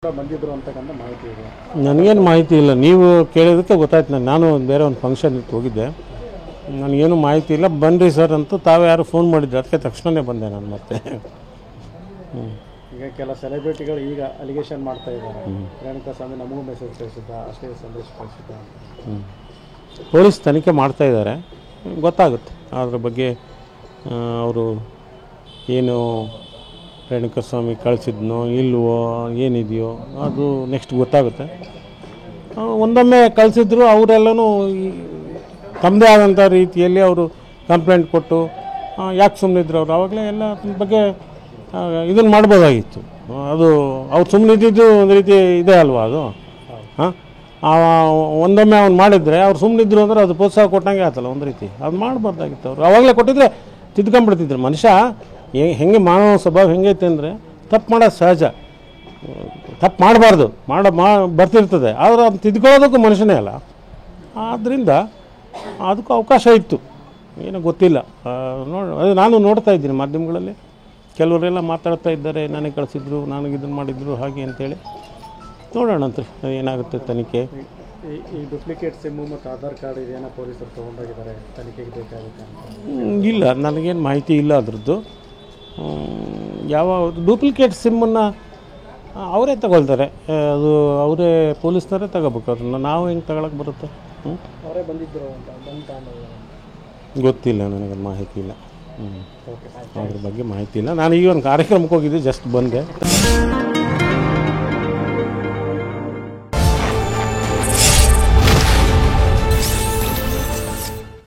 ಬಂದಿದ್ರು ಅಂತಕ್ಕಂಥ ಮಾಹಿತಿ ಇದೆ. ನನಗೇನು ಮಾಹಿತಿ ಇಲ್ಲ, ನೀವು ಕೇಳಿದ್ದಕ್ಕೆ ಗೊತ್ತಾಯ್ತು. ನಾನು ಬೇರೆ ಒಂದು ಫಂಕ್ಷನ್ ಇತ್ತು ಹೋಗಿದ್ದೆ, ನನಗೇನು ಮಾಹಿತಿ ಇಲ್ಲ. ಬನ್ನಿರಿ ಸರ್ ಅಂತ ತಾವು ಯಾರು ಫೋನ್ ಮಾಡಿದ್ರು, ಅದಕ್ಕೆ ತಕ್ಷಣವೇ ಬಂದೆ ನಾನು ಮತ್ತೆ. ಈಗ ಕೆಲ ಸೆಲೆಬ್ರಿಟಿಗಳು ಈಗ ಅಲಿಗೇಷನ್ ಮಾಡ್ತಾ ಇದ್ದಾರೆ, ರೇಣುಕಾ ಸ್ವಾಮಿ ನಮಗೂ ಮೆಸೇಜ್ ಕಳಿಸಿದ್ದ, ಅಷ್ಟೇ ಸಂದೇಶ ಕಳಿಸಿದ್ದ. ಪೊಲೀಸ್ ತನಿಖೆ ಮಾಡ್ತಾ ಇದ್ದಾರೆ, ಗೊತ್ತಾಗುತ್ತೆ ಅದ್ರ ಬಗ್ಗೆ. ಅವರು ಏನು ರೇಣುಕಾ ಸ್ವಾಮಿ ಕಳಿಸಿದ್ನೋ ಇಲ್ವೋ ಏನಿದೆಯೋ ಅದು ನೆಕ್ಸ್ಟ್ ಗೊತ್ತಾಗುತ್ತೆ. ಒಂದೊಮ್ಮೆ ಕಳಿಸಿದ್ರು ಅವರೆಲ್ಲನೂ ತಮ್ಮದೇ ಆದಂಥ ರೀತಿಯಲ್ಲಿ ಅವರು ಕಂಪ್ಲೇಂಟ್ ಕೊಟ್ಟು ಯಾಕೆ ಸುಮ್ಮನಿದ್ರು ಅವರು, ಆವಾಗಲೇ ಎಲ್ಲ ಅದ್ರ ಬಗ್ಗೆ ಇದನ್ನು ಮಾಡ್ಬೋದಾಗಿತ್ತು. ಅದು ಅವ್ರು ಸುಮ್ಮನಿದ್ದು ಒಂದು ರೀತಿ ಇದೆ ಅಲ್ವಾ ಅದು. ಹಾಂ, ಒಂದೊಮ್ಮೆ ಅವ್ನು ಮಾಡಿದರೆ ಅವ್ರು ಸುಮ್ಮನಿದ್ರು ಅಂದ್ರೆ ಅದು ಪ್ರೋತ್ಸಾಹ ಕೊಟ್ಟಂಗೆ ಆಯ್ತಲ್ಲ ಒಂದು ರೀತಿ. ಅದು ಮಾಡಬಾರ್ದಾಗಿತ್ತು ಅವರು. ಆವಾಗಲೇ ಕೊಟ್ಟಿದ್ರೆ ತಿದ್ಕೊಂಡ್ಬಿಡ್ತಿದ್ರು. ಮನುಷ್ಯ ಹೆಂಗೆ ಮಾನವ ಸ್ವಭಾವ ಹೆಂಗೈತೆ ಅಂದರೆ ತಪ್ಪು ಮಾಡೋದು ಸಹಜ, ತಪ್ಪು ಮಾಡಬಾರ್ದು, ಬರ್ತಿರ್ತದೆ. ಆದರೆ ಅದು ತಿದ್ಕೊಳ್ಳೋದಕ್ಕೂ ಮನುಷ್ಯನೇ ಅಲ್ಲ. ಆದ್ದರಿಂದ ಅದಕ್ಕೂ ಅವಕಾಶ ಇತ್ತು, ಏನೋ ಗೊತ್ತಿಲ್ಲ. ಅದು ನಾನು ನೋಡ್ತಾ ಇದ್ದೀನಿ ಮಾಧ್ಯಮಗಳಲ್ಲಿ ಕೆಲವರೆಲ್ಲ ಮಾತಾಡ್ತಾ ಇದ್ದಾರೆ, ನನಗೆ ಕಳಿಸಿದ್ರು, ನನಗೆ ಇದನ್ನು ಮಾಡಿದ್ರು ಹಾಗೆ ಅಂತೇಳಿ. ನೋಡೋಣ ಅಂತ ಏನಾಗುತ್ತೆ ತನಿಖೆ. ಈ ಡೂಪ್ಲಿಕೇಟ್ ಸಿಮ್ಮು ಮತ್ತು ಆಧಾರ್ ಕಾರ್ಡ್ ಇದೇನೋ ಪೊಲೀಸರು ತೊಗೊಂಡೋಗಿದ್ದಾರೆ, ತನಿಖೆಗೆ ಬೇಕಾಗುತ್ತೆ ಅಂತ. ಇಲ್ಲ, ನನಗೇನು ಮಾಹಿತಿ ಇಲ್ಲ ಅದರದ್ದು. ಯಾವ ಡೂಪ್ಲಿಕೇಟ್ ಸಿಮ್ಮನ್ನು ಅವರೇ ತಗೊಳ್ತಾರೆ, ಅದು ಅವರೇ ಪೊಲೀಸ್ನವರೇ ತಗೋಬೇಕು. ಅದನ್ನು ನಾವು ಹೆಂಗೆ ತಗೊಳಕ್ಕೆ ಬರುತ್ತೆ? ಅವರೇ ಬಂದಿದ್ದರು ಅಂತ ಗೊತ್ತಿಲ್ಲ, ನನಗೆ ಮಾಹಿತಿ ಇಲ್ಲ. ಅದ್ರ ಬಗ್ಗೆ ಮಾಹಿತಿ ಇಲ್ಲ. ನಾನು ಈಗ ಒಂದು ಕಾರ್ಯಕ್ರಮಕ್ಕೆ ಹೋಗಿದ್ದೆ, ಜಸ್ಟ್ ಬಂದೆ.